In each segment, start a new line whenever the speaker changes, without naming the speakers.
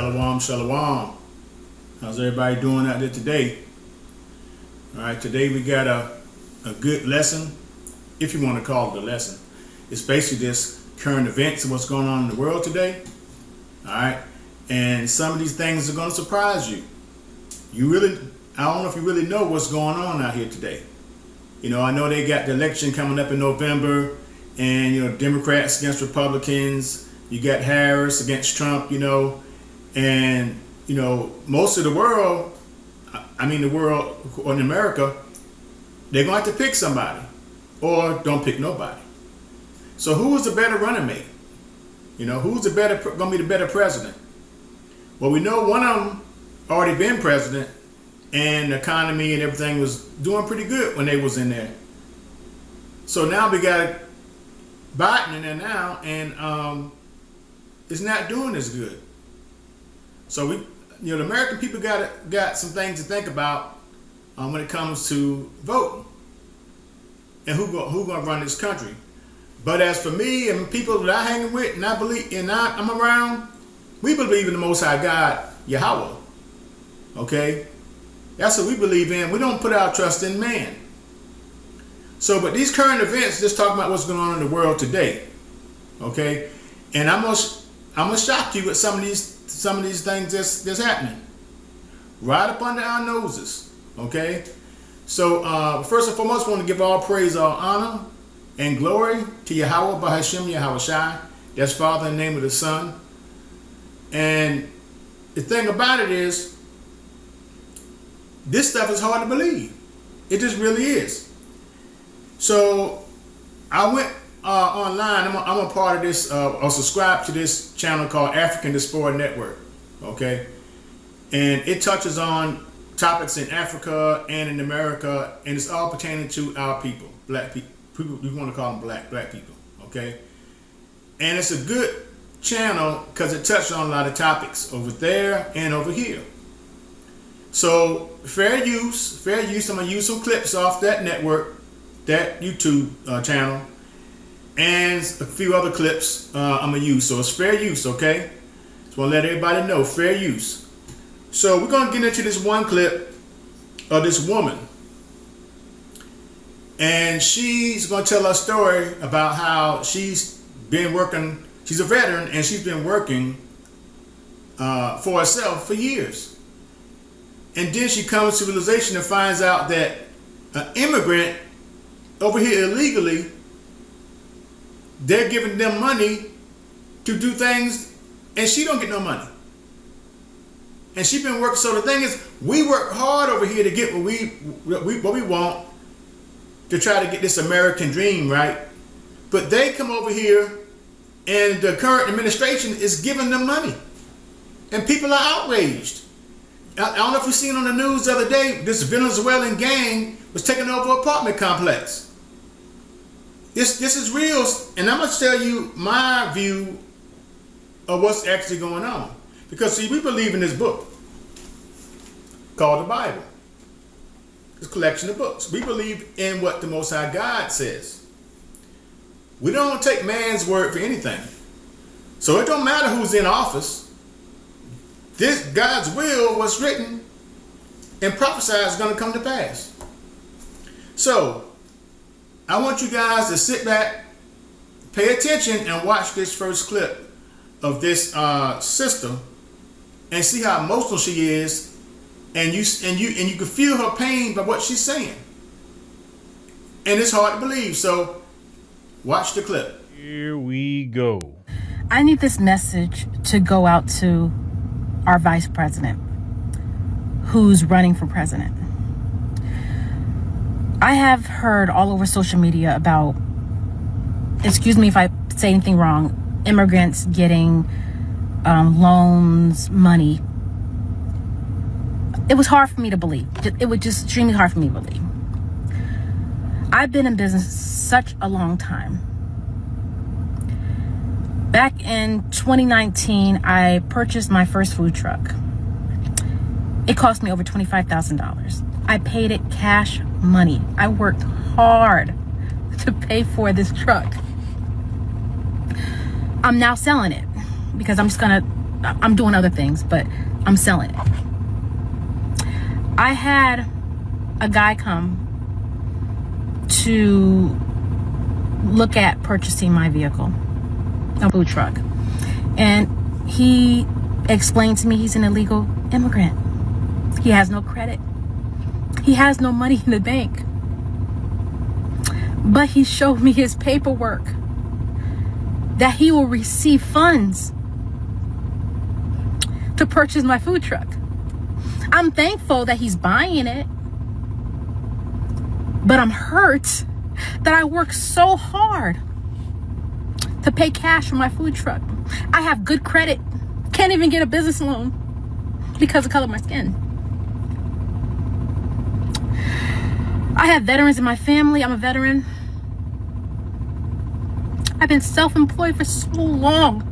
Shalom, shalom. How's everybody doing out there today? All right, today we got a good lesson, if you want to call it a lesson. It's basically this current events and what's going on in the world today. All right, and some of these things are going to surprise you. I don't know if you really know what's going on out here today. You know, I know they got the election coming up in November, and you know, Democrats against Republicans. You got Harris against Trump. You know, and you know, most of the world, the world in America, they're going to have to pick somebody, or don't pick nobody. So who is the better running mate? You know, who's going to be the better president? Well, we know one of them already been president, and the economy and everything was doing pretty good when they was in there. So now we got Biden in there now, and it's not doing as good. So the American people got some things to think about when it comes to voting and who gonna run this country. But as for me and people that I hang with and I believe and I'm around, we believe in the Most High God, Yahweh. Okay, that's what we believe in. We don't put our trust in man. So, but these current events, just talking about what's going on in the world today. Okay, and I'm gonna shock you with some of these things that's happening right up under our noses. Okay, so first and foremost, I want to give all praise, all honor, and glory to Yahweh Bahashem Yahweh Shai. That's Father in the name of the Son. And the thing about it is, this stuff is hard to believe. It just really is. So I went online. I'm a part of this, or subscribe to this channel called African Diaspora Network. Okay, and it touches on topics in Africa and in America, and it's all pertaining to our people, black people. We want to call them black people. Okay, and it's a good channel because it touched on a lot of topics over there and over here. So fair use. I'm gonna use some clips off that network, that YouTube channel, and a few other clips I'm gonna use. So it's fair use, okay? Just wanna let everybody know, fair use. So we're gonna get into this one clip of this woman, and she's gonna tell a story about how she's been working. She's a veteran, and she's been working for herself for years. And then she comes to realization and finds out that an immigrant over here illegally, they're giving them money to do things, and she don't get no money. And she's been working. So the thing is, we work hard over here to get what we want, to try to get this American dream, right? But they come over here, and the current administration is giving them money, and people are outraged. I don't know if you've seen on the news the other day, this Venezuelan gang was taking over an apartment complex. This is real, and I'm going to tell you my view of what's actually going on. Because see, we believe in this book called the Bible. It's a collection of books. We believe in what the Most High God says. We don't take man's word for anything. So it don't matter who's in office. This God's will, what's written and prophesied, is going to come to pass. So I want you guys to sit back, pay attention, and watch this first clip of this sister, and see how emotional she is, and you can feel her pain by what she's saying, and it's hard to believe. So watch the clip.
Here we go.
I need this message to go out to our vice president who's running for president. I have heard all over social media about, excuse me if I say anything wrong, immigrants getting loans, money. It was hard for me to believe. It was just extremely hard for me to believe. I've been in business such a long time. Back in 2019, I purchased my first food truck. It cost me over $25,000. I paid it cash money. I worked hard to pay for this truck. I'm now selling it because I'm just gonna I'm doing other things, but I'm selling it. I had a guy come to look at purchasing my vehicle, a food truck. And he explained to me he's an illegal immigrant. He has no credit. He has no money in the bank. But he showed me his paperwork that he will receive funds to purchase my food truck. I'm thankful that he's buying it, but I'm hurt that I worked so hard to pay cash for my food truck. I have good credit, can't even get a business loan because of the color of my skin. I have veterans in my family. I'm a veteran. I've been self-employed for so long.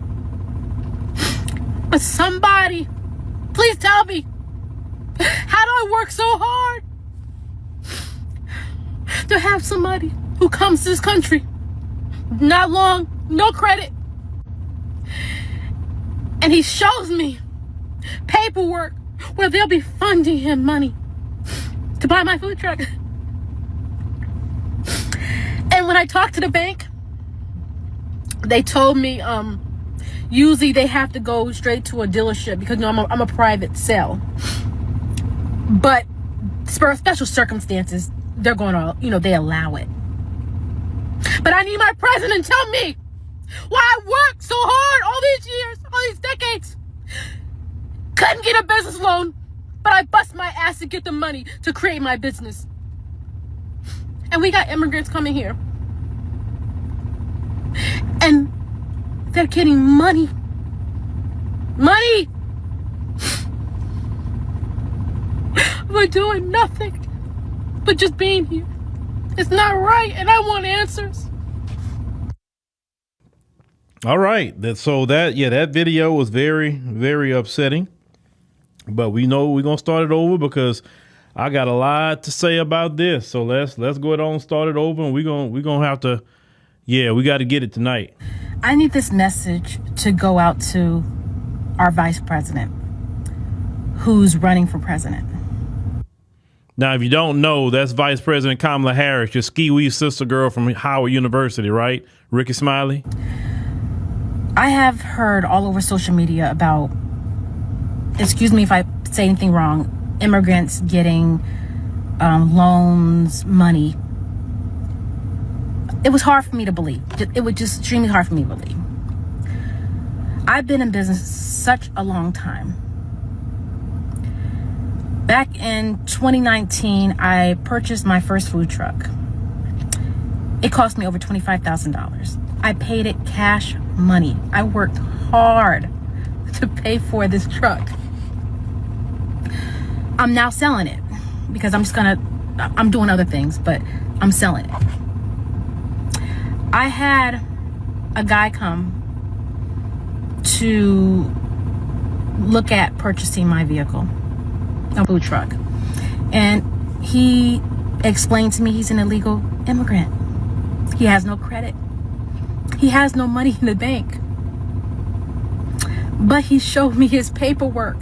But somebody, please tell me, how do I work so hard to have somebody who comes to this country, not long, no credit, and he shows me paperwork where they'll be funding him money to buy my food truck. And when I talked to the bank, they told me usually they have to go straight to a dealership because I'm a private sale. But for special circumstances, they're going to, they allow it. But I need my president to tell me why I worked so hard all these years, all these decades. Couldn't get a business loan, but I bust my ass to get the money to create my business. And we got immigrants coming here. And they're getting money. Money! We're doing nothing but just being here. It's not right, and I want answers.
All right. That video was very, very upsetting. But we know we're going to start it over because I got a lot to say about this. So let's go ahead on and start it over, and we're going to have to, we got to get it tonight.
I need this message to go out to our vice president who's running for president.
Now, if you don't know, that's Vice President Kamala Harris, your ski-wee sister girl from Howard University, right? Ricky Smiley?
I have heard all over social media about, excuse me if I say anything wrong, immigrants getting loans, money. It was hard for me to believe. It was just extremely hard for me to believe. I've been in business such a long time. Back in 2019, I purchased my first food truck. It cost me over $25,000. I paid it cash money. I worked hard to pay for this truck. I'm now selling it because I'm doing other things, but I'm selling it. I had a guy come to look at purchasing my vehicle, a food truck. And he explained to me he's an illegal immigrant. He has no credit. He has no money in the bank. But he showed me his paperwork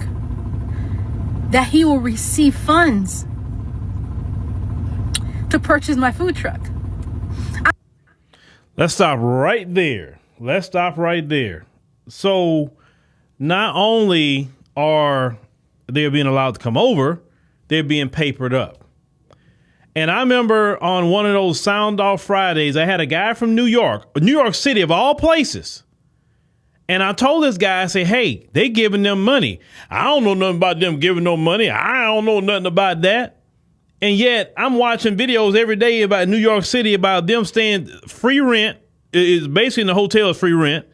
that he will receive funds to purchase my food truck.
Let's stop right there. So not only are they being allowed to come over, they're being papered up. And I remember on one of those Sound Off Fridays, I had a guy from New York City of all places. And I told this guy, I said, hey, they giving them money. I don't know nothing about them giving no money. I don't know nothing about that. And yet I'm watching videos every day about New York City about them staying free rent. It's basically in the hotel is free rent.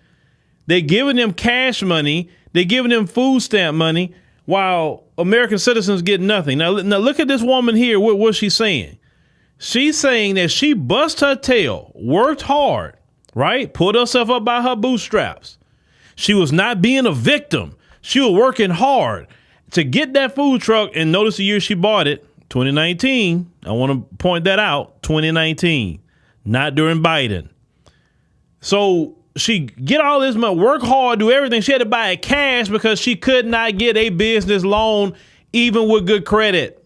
They're giving them cash money. They're giving them food stamp money while American citizens get nothing. Now look at this woman here. What's she saying? She's saying that she bust her tail, worked hard, right? Pulled herself up by her bootstraps. She was not being a victim. She was working hard to get that food truck. And notice the year she bought it, 2019. I want to point that out, 2019, not during Biden. So she get all this money, work hard, do everything. She had to buy it cash because she could not get a business loan, even with good credit.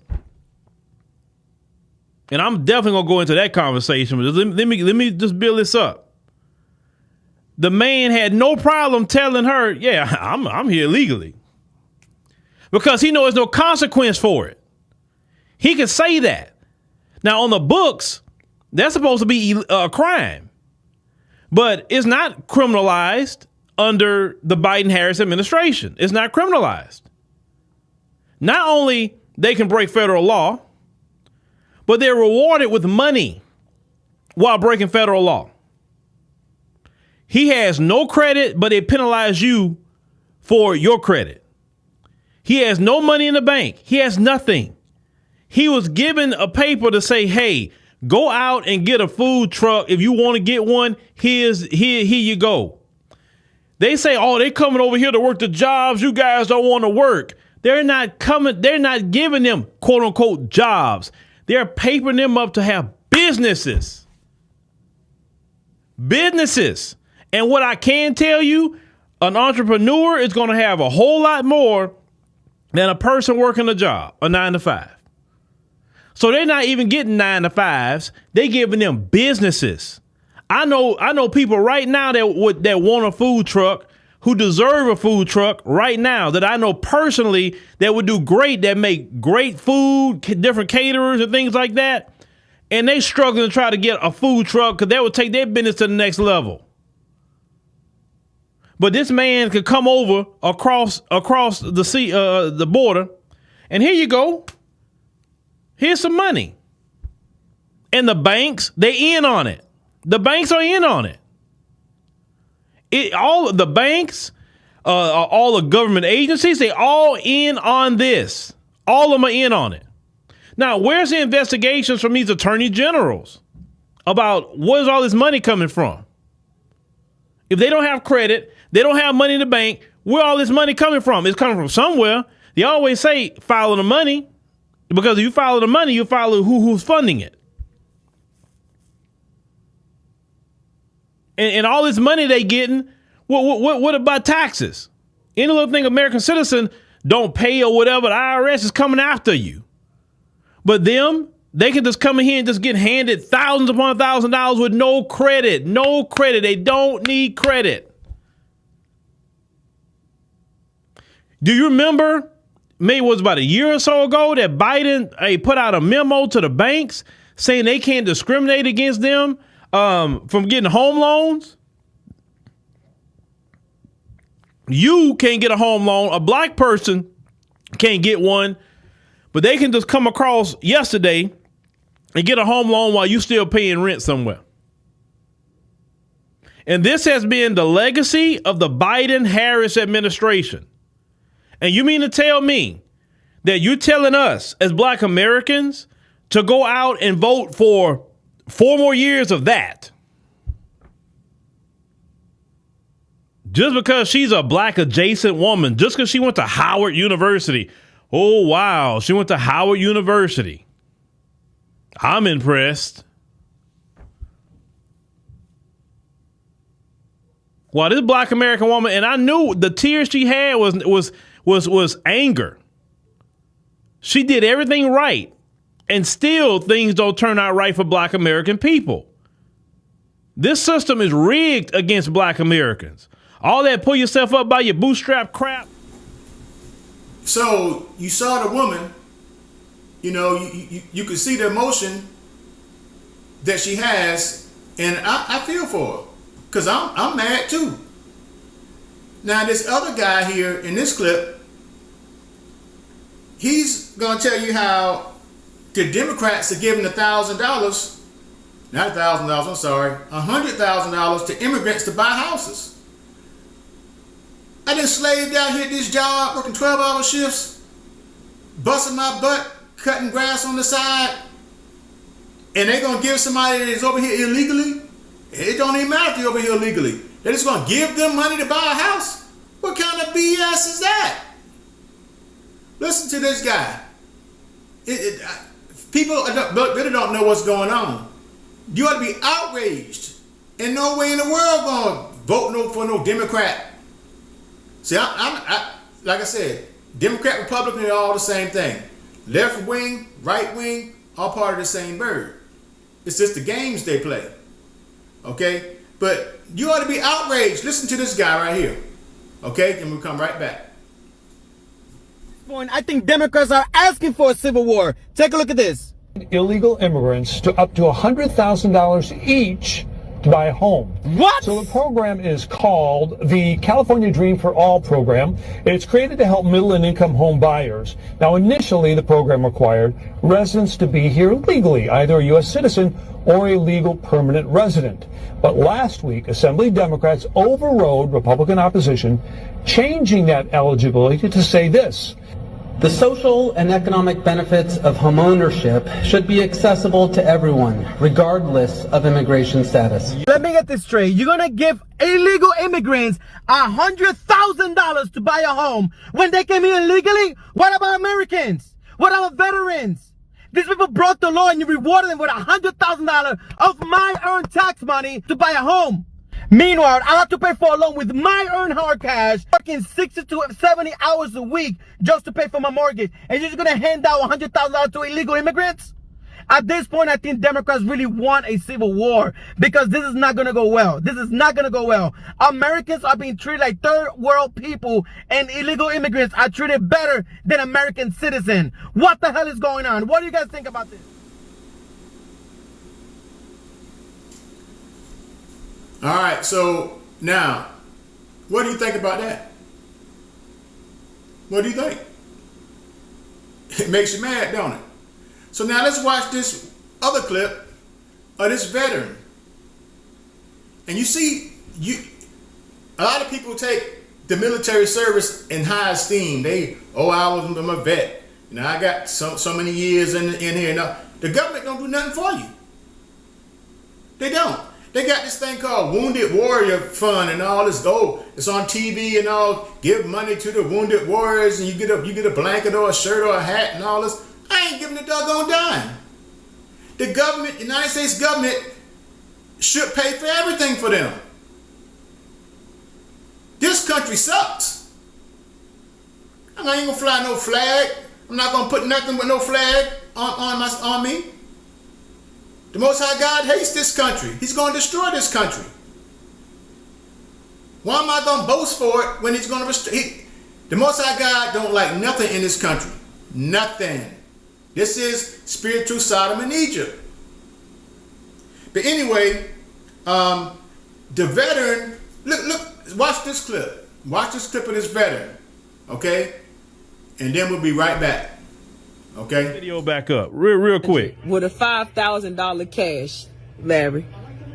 And I'm definitely gonna go into that conversation. But let me just build this up. The man had no problem telling her, "Yeah, I'm here legally," because he knows there's no consequence for it. He could say that. Now on the books, that's supposed to be a crime. But it's not criminalized under the Biden-Harris administration. It's not criminalized. Not only they can break federal law, but they're rewarded with money while breaking federal law. He has no credit, but they penalize you for your credit. He has no money in the bank. He has nothing. He was given a paper to say, hey, go out and get a food truck. If you want to get one, here you go. They say, oh, they coming over here to work the jobs you guys don't want to work. They're not coming. They're not giving them, quote unquote, jobs. They're papering them up to have businesses. Businesses. And what I can tell you, an entrepreneur is going to have a whole lot more than a person working a job, a 9-to-5. So they're not even getting 9-to-5s. They giving them businesses. I know people right now that want a food truck, who deserve a food truck right now, that I know personally that would do great, that make great food, different caterers and things like that. And they struggling to try to get a food truck because that would take their business to the next level. But this man could come over across the sea, the border, and here you go. Here's some money. And the banks, they in on it. The banks are in on it. All the banks, all the government agencies, they all in on this. All of them are in on it. Now, where's the investigations from these attorney generals about where's all this money coming from? If they don't have credit, they don't have money in the bank, where all this money coming from? It's coming from somewhere. They always say follow the money. Because if you follow the money, you follow who's funding it. And all this money they getting, what about taxes? Any little thing American citizen don't pay or whatever, the IRS is coming after you. But them, they can just come in here and just get handed thousands upon $1,000 with no credit. No credit. They don't need credit. Do you remember? Maybe it was about a year or so ago that Biden put out a memo to the banks saying they can't discriminate against them from getting home loans. You can't get a home loan. A black person can't get one, but they can just come across yesterday and get a home loan while you still paying rent somewhere. And this has been the legacy of the Biden-Harris administration. And you mean to tell me that you're telling us as black Americans to go out and vote for 4 more years of that? Just because she's a black adjacent woman, just because she went to Howard University. Oh, wow. She went to Howard University. I'm impressed. Well, this black American woman, and I knew the tears she had was anger. She did everything right, and still things don't turn out right for black American people. This system is rigged against black Americans. All that pull yourself up by your bootstrap crap.
So you saw the woman, you could see the emotion that she has, and I feel for her because I'm mad too. Now this other guy here in this clip, he's gonna tell you how the Democrats are giving $1,000, not $1,000, I'm sorry, $100,000 to immigrants to buy houses. I done slaved out here at this job, working 12-hour shifts, busting my butt, cutting grass on the side, and they gonna give somebody that is over here illegally? It don't even matter if they're over here illegally. They're just gonna give them money to buy a house? What kind of BS is that? Listen to this guy. People really don't know what's going on. You ought to be outraged. In no way in the world gonna vote no for no Democrat. See, I like I said, Democrat, Republican, they're all the same thing. Left wing, right wing, all part of the same bird. It's just the games they play. Okay? But you ought to be outraged. Listen to this guy right here. Okay? And we'll come right back.
I think Democrats are asking for a civil war. Take a look at this.
Illegal immigrants to up to $100,000 each to buy a home.
What?
So the program is called the California Dream for All program. It's created to help middle and income home buyers. Now, initially, the program required residents to be here legally, either a U.S. citizen or a legal permanent resident. But last week, Assembly Democrats overrode Republican opposition, changing that eligibility to say this.
The social and economic benefits of homeownership should be accessible to everyone, regardless of immigration status.
Let me get this straight. You're going to give illegal immigrants $100,000 to buy a home when they came here illegally? What about Americans? What about veterans? These people broke the law and you rewarded them with $100,000 of my earned tax money to buy a home. Meanwhile, I have to pay for a loan with my earned hard cash, working 60 to 70 hours a week just to pay for my mortgage. And you're just going to hand out $100,000 to illegal immigrants? At this point, I think Democrats really want a civil war because this is not going to go well. This is not going to go well. Americans are being treated like third world people and illegal immigrants are treated better than American citizens. What the hell is going on? What do you guys think about this?
All right, so now, what do you think about that? What do you think? It makes you mad, don't it? So now let's watch this other clip of this veteran. And you see, a lot of people take the military service in high esteem. I'm a vet. I got so many years in here. Now, the government don't do nothing for you. They don't. They got this thing called Wounded Warrior Fund and all this. It's on TV and all. Give money to the wounded warriors and you get a blanket or a shirt or a hat and all this. I ain't giving a doggone dime. The government, United States government, should pay for everything for them. This country sucks. I ain't gonna fly no flag. I'm not gonna put nothing with no flag on me. The Most High God hates this country. He's going to destroy this country. Why am I going to boast for it when he's going to destroy? The Most High God don't like nothing in this country. Nothing. This is spiritual Sodom and Egypt. But anyway, the veteran, look, watch this clip. Watch this clip of this veteran. Okay? And then we'll be right back. Okay.
Video back up real quick.
With a $5,000 cash, Larry.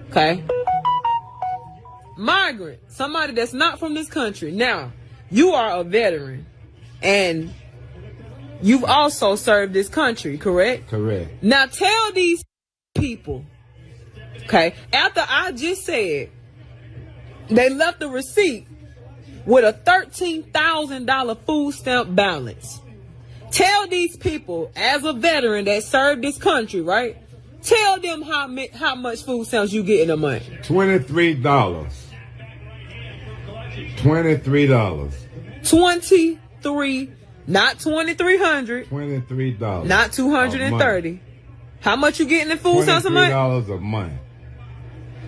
Okay. Migrant, somebody that's not from this country. Now, you are a veteran and you've also served this country, correct?
Correct.
Now tell these people, okay, after I just said they left the receipt with a $13,000 food stamp balance. Tell these people, as a veteran that served this country, right? Tell them how much food stamps you get in a month.
$23. $23.
23, not 2,300.
$23.
Not 230. How much you getting in food stamps a month?
$23 a month.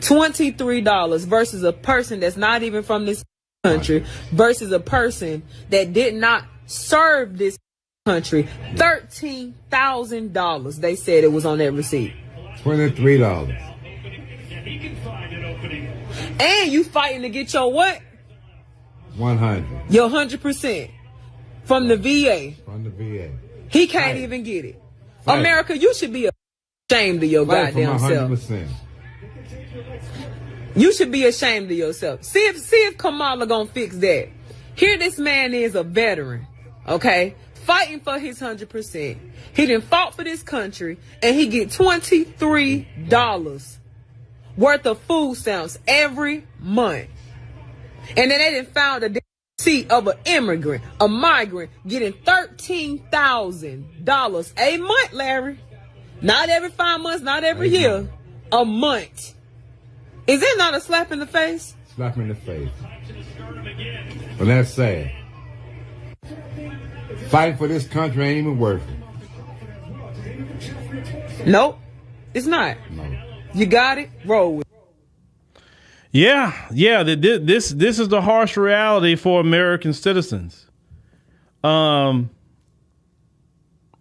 $23 versus a person that's not even from this country versus a person that did not serve this country. $13,000 they said it was on that receipt.
$23.
And you fighting to get your what?
100.
Your 100% from the VA.
From the VA.
He can't even get it. Fight. America, you should be ashamed of your goddamn self. You should be ashamed of yourself. See if Kamala gonna fix that. Here this man is a veteran, okay? Fighting for his 100%. He done fought for this country and he get $23 worth of food stamps every month. And then they done found a receipt of an immigrant, a migrant, getting $13,000 a month, Larry. Not every 5 months, not every year. A month. Is it not a slap in the face?
slap me in the face. But that's sad. Fighting for this country ain't even worth it.
Nope, it's not.
No.
You got it. Roll with it.
Yeah. This is the harsh reality for American citizens. And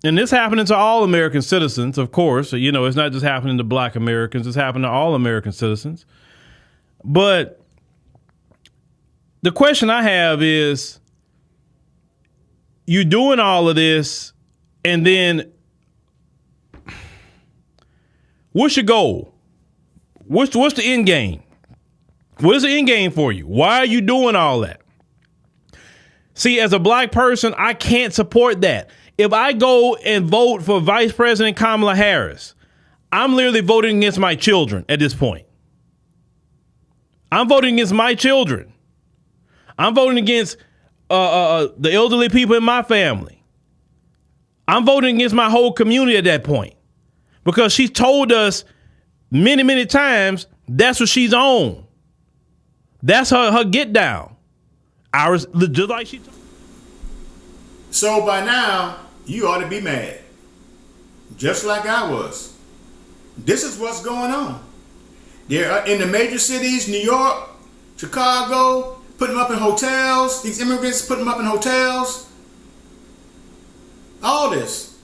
this happening to all American citizens, of course. You know, it's not just happening to black Americans. It's happening to all American citizens. But the question I have is, you doing all of this, and then what's your goal? What's the end game? What is the end game for you? Why are you doing all that? See, as a black person, I can't support that. If I go and vote for Vice President Kamala Harris, I'm literally voting against my children at this point. I'm voting against my children. I'm voting against the elderly people in my family. I'm voting against my whole community at that point, because she's told us many, many times that's what she's on. That's her get down. Ours, just like she.
So by now, you ought to be mad, just like I was. This is what's going on. They're in the major cities, New York, Chicago, putting them up in hotels. These immigrants putting them up in hotels. All this.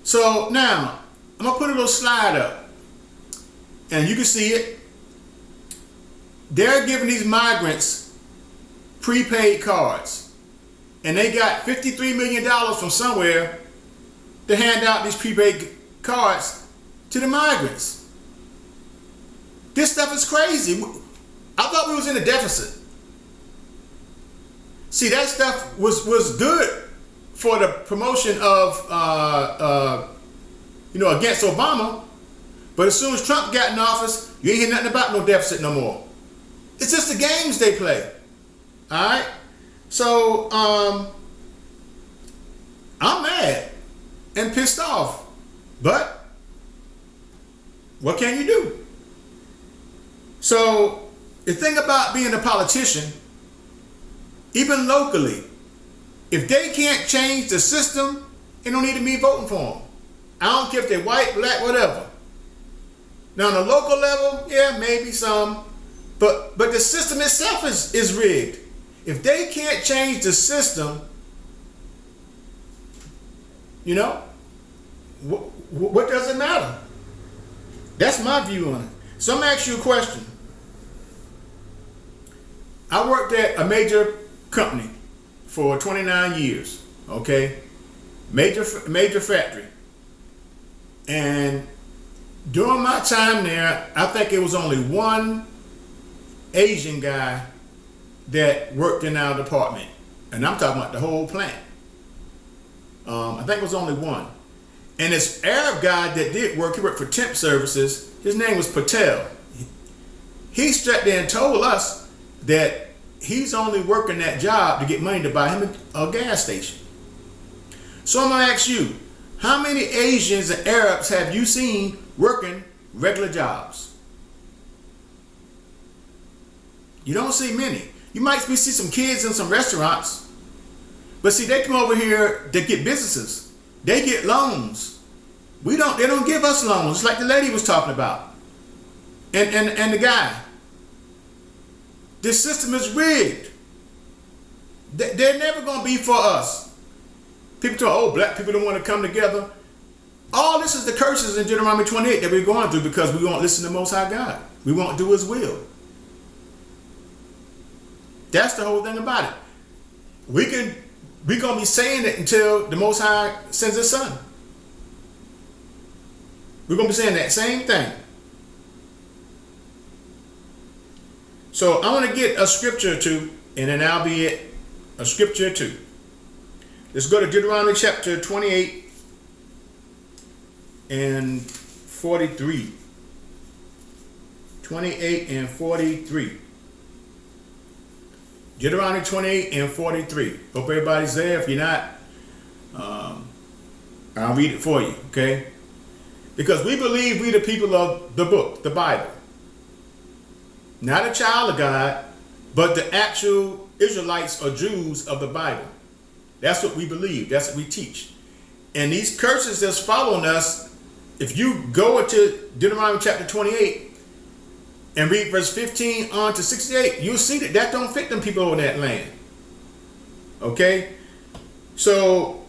So now, I'm going to put a little slide up, and you can see it. They're giving these migrants prepaid cards. And they got $53 million from somewhere to hand out these prepaid cards to the migrants. This stuff is crazy. I thought we was in a deficit. See, that stuff was good for the promotion of, against Obama. But as soon as Trump got in office, you ain't hear nothing about no deficit no more. It's just the games they play. All right? So, I'm mad and pissed off, but what can you do? So, the thing about being a politician, even locally, if they can't change the system, it don't need to be voting for them. I don't care if they're white, black, whatever. Now, on the local level, yeah, maybe some, but the system itself is rigged. If they can't change the system, what does it matter? That's my view on it. So I'm going to ask you a question. I worked at a major company for 29 years, okay? Major factory. And during my time there, I think it was only one Asian guy that worked in our department, and I'm talking about the whole plant. I think it was only one. And this Arab guy that did work, he worked for temp services. His name was Patel. He sat there and told us that he's only working that job to get money to buy him a gas station. So I'm gonna ask you, how many Asians and Arabs have you seen working regular jobs? You don't see many. You might see some kids in some restaurants, but see, they come over here to get businesses. They get loans. They don't give us loans, just like the lady was talking about. And the guy. This system is rigged. They're never going to be for us. People talk, black people don't want to come together. All this is the curses in Deuteronomy 28 that we're going through because we won't listen to Most High God. We won't do His will. That's the whole thing about it. We're going to be saying it until the Most High sends His Son. We're going to be saying that same thing. So I want to get a scripture or two, and then I'll be it. A scripture or two. Let's go to Deuteronomy chapter 28 and 43. 28 and 43. Deuteronomy 28 and 43. Hope everybody's there. If you're not, I'll read it for you, okay? Because we believe we the people of the book, the Bible. Not a child of God, but the actual Israelites or Jews of the Bible. That's what we believe. That's what we teach. And these curses that's following us, if you go into Deuteronomy chapter 28 and read verse 15 on to 68, you'll see that that don't fit them people in that land. Okay? So,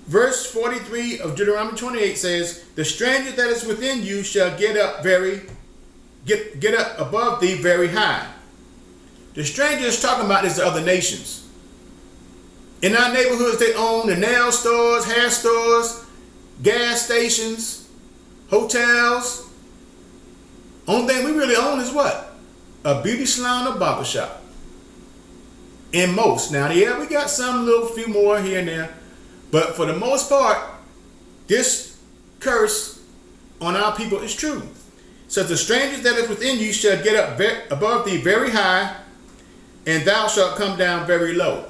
verse 43 of Deuteronomy 28 says, the stranger that is within you shall get up above thee very high. The stranger is talking about is the other nations. In our neighborhoods, they own the nail stores, hair stores, gas stations, hotels. Only thing we really own is what? A beauty salon or barber shop. In most. Now, yeah, we got some little few more here and there. But for the most part, this curse on our people is true. It says, the stranger that is within you shall get up above thee very high, and thou shalt come down very low.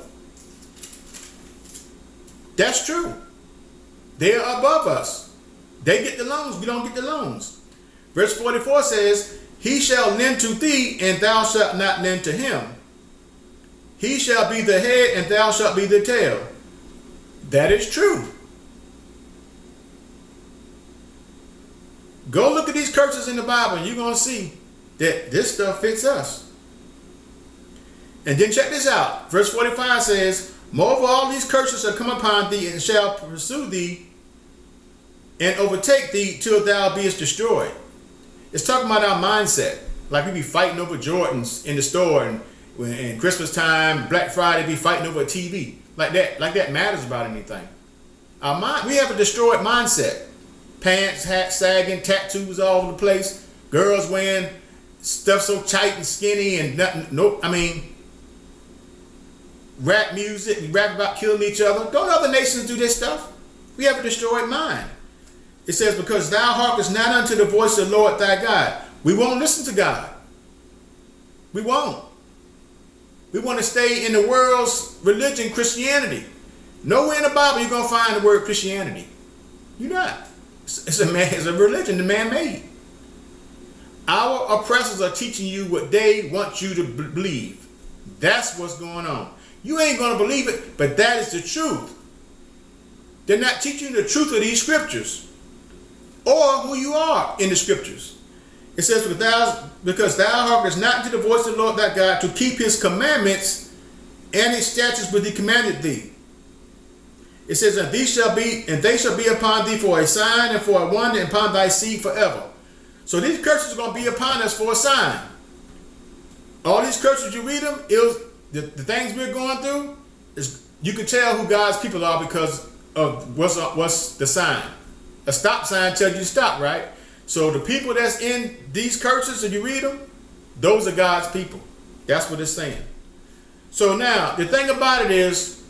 That's true. They are above us. They get the loans. We don't get the loans. Verse 44 says, he shall lend to thee, and thou shalt not lend to him. He shall be the head, and thou shalt be the tail. That is true. Go look at these curses in the Bible, and you're going to see that this stuff fits us. And then check this out. Verse 45 says, moreover, all these curses shall come upon thee, and shall pursue thee, and overtake thee till thou beest destroyed. It's talking about our mindset. Like we be fighting over Jordans in the store, and in Christmas time, Black Friday, be fighting over a TV. Like that matters about anything. Our mind, we have a destroyed mindset. Pants, hats sagging, tattoos all over the place. Girls wearing stuff so tight and skinny and nothing. Nope. I mean, rap music, we rap about killing each other. Don't other nations do this stuff? We have a destroyed mind. It says, because thou hearkenest not unto the voice of the Lord thy God. We won't listen to God. We won't. We want to stay in the world's religion, Christianity. Nowhere in the Bible you're going to find the word Christianity. You're not. It's a religion the man made. Our oppressors are teaching you what they want you to believe. That's what's going on. You ain't going to believe it, but that is the truth. They're not teaching the truth of these scriptures or who you are in the scriptures. It says, because thou hearkenest not unto the voice of the Lord thy God, to keep his commandments and his statutes which he commanded thee. It says, and they shall be upon thee for a sign and for a wonder upon thy seed forever. So these curses are going to be upon us for a sign. All these curses, you read them, the things we're going through, is you can tell who God's people are because of what's the sign. A stop sign tells you to stop, right? So the people that's in these curses, and you read them, those are God's people. That's what it's saying. So now, the thing about it is,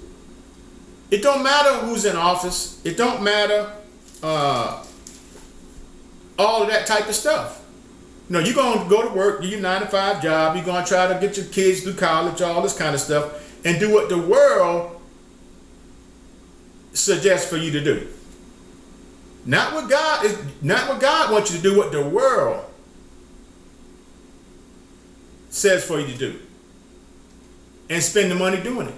it don't matter who's in office. It don't matter all of that type of stuff. You know, you're going to go to work, do your 9-to-5 job. You're going to try to get your kids through college, all this kind of stuff, and do what the world suggests for you to do. Not what God wants you to do, what the world says for you to do. And spend the money doing it.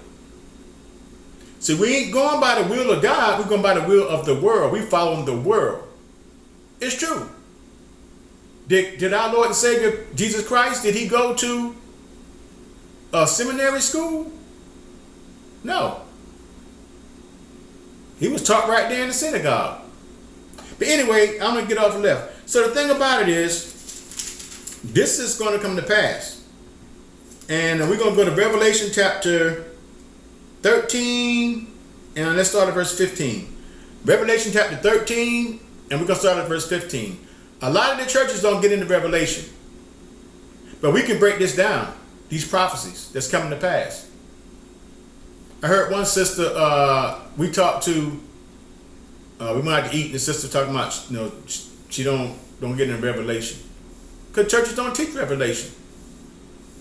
See, we ain't going by the will of God, we're going by the will of the world. We following the world. It's true. Did our Lord and Savior, Jesus Christ, did he go to a seminary school? No. He was taught right there in the synagogue. But anyway, I'm going to get off the left. So the thing about it is, this is going to come to pass. And we're going to go to Revelation chapter 13, and let's start at verse 15. Revelation chapter 13, and we're going to start at verse 15. A lot of the churches don't get into Revelation. But we can break this down, these prophecies that's coming to pass. I heard one sister, we talked to, we went out to eat, and the sister talking about, you know, she don't get into Revelation. Because churches don't teach Revelation.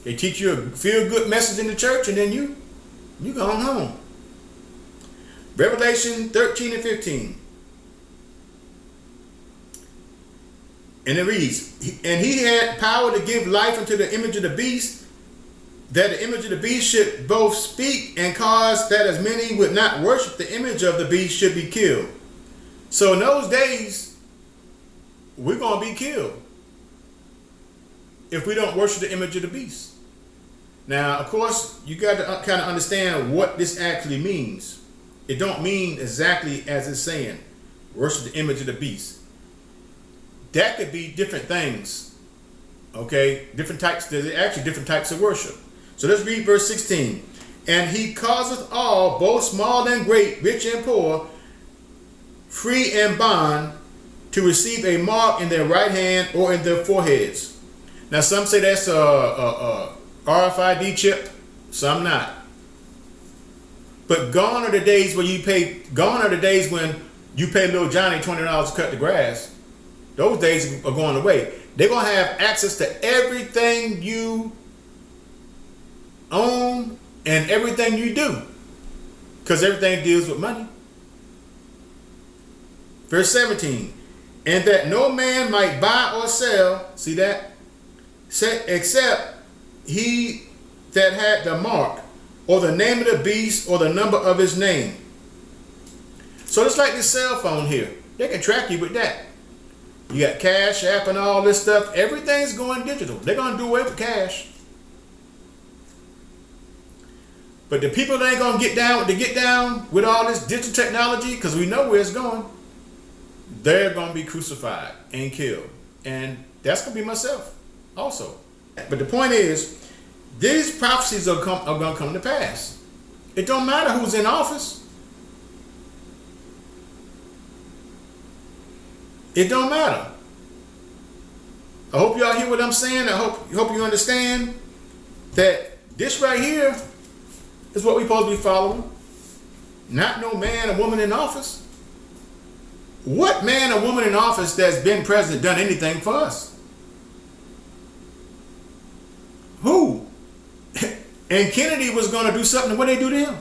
They teach you a feel-good message in the church, and then you go on home. Revelation 13 and 15. And it reads, and he had power to give life unto the image of the beast, that the image of the beast should both speak and cause that as many would not worship the image of the beast should be killed. So in those days, we're going to be killed if we don't worship the image of the beast. Now, of course, you got to kind of understand what this actually means. It don't mean exactly as it's saying, worship the image of the beast. That could be different things. Okay, different types. There's actually different types of worship. So let's read verse 16. And he causeth all, both small and great, rich and poor, free and bond, to receive a mark in their right hand or in their foreheads. Now some say that's a RFID chip, some not. But gone are the days when you pay. Gone are the days when you pay little Johnny $20 to cut the grass. Those days are going away. They're gonna have access to everything you own and everything you do, because everything deals with money. Verse 17, and that no man might buy or sell, see that, except he that had the mark or the name of the beast or the number of his name. So it's like this cell phone here. They can track you with that. You got Cash App and all this stuff. Everything's going digital. They're going to do away with cash. But the people that ain't going to get down with all this digital technology, because we know where it's going, they're going to be crucified and killed. And that's going to be myself also. But the point is, these prophecies are going to come to pass. It don't matter who's in office. It don't matter. I hope y'all hear what I'm saying. I hope you understand that this right here is what we're supposed to be following. Not no man or woman in office. What man or woman in office that's been president done anything for us? Who? And Kennedy was going to do something. What did they do to him?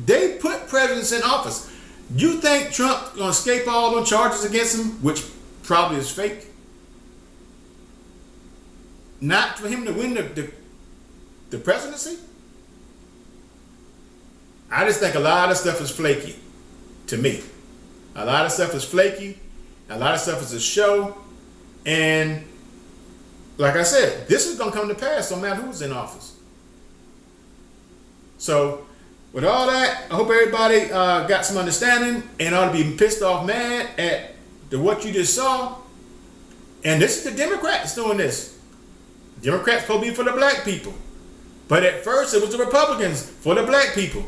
They put presidents in office. You think Trump going to escape all those charges against him, which probably is fake? Not for him to win the presidency? I just think a lot of stuff is flaky to me. A lot of stuff is flaky. A lot of stuff is a show. And like I said, this is going to come to pass no matter who's in office. So with all that, I hope everybody got some understanding and ought to be pissed off mad at what you just saw. And this is the Democrats doing this. Democrats supposed to be for the black people. But at first it was the Republicans for the black people.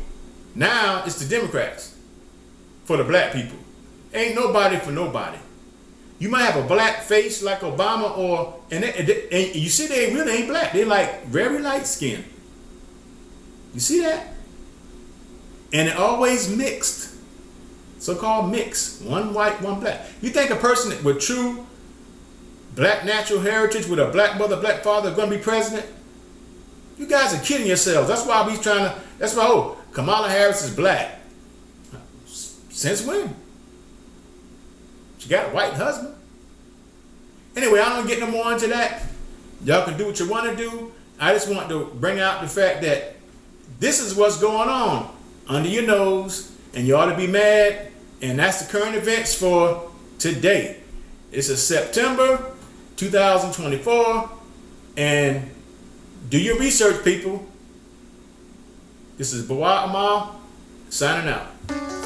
Now it's the Democrats for the black people. Ain't nobody for nobody. You might have a black face like Obama, and you see they really ain't black. They like very light skin. You see that? And it always mixed. So-called mix. One white, one black. You think a person with true black natural heritage with a black mother, black father is going to be president? You guys are kidding yourselves. That's why Kamala Harris is black. Since when? She got a white husband. Anyway, I don't get no more into that. Y'all can do what you want to do. I just want to bring out the fact that this is what's going on under your nose, and you ought to be mad. And that's the current events for today. This is September 2024, and do your research, people. This is Bawat Amal signing out.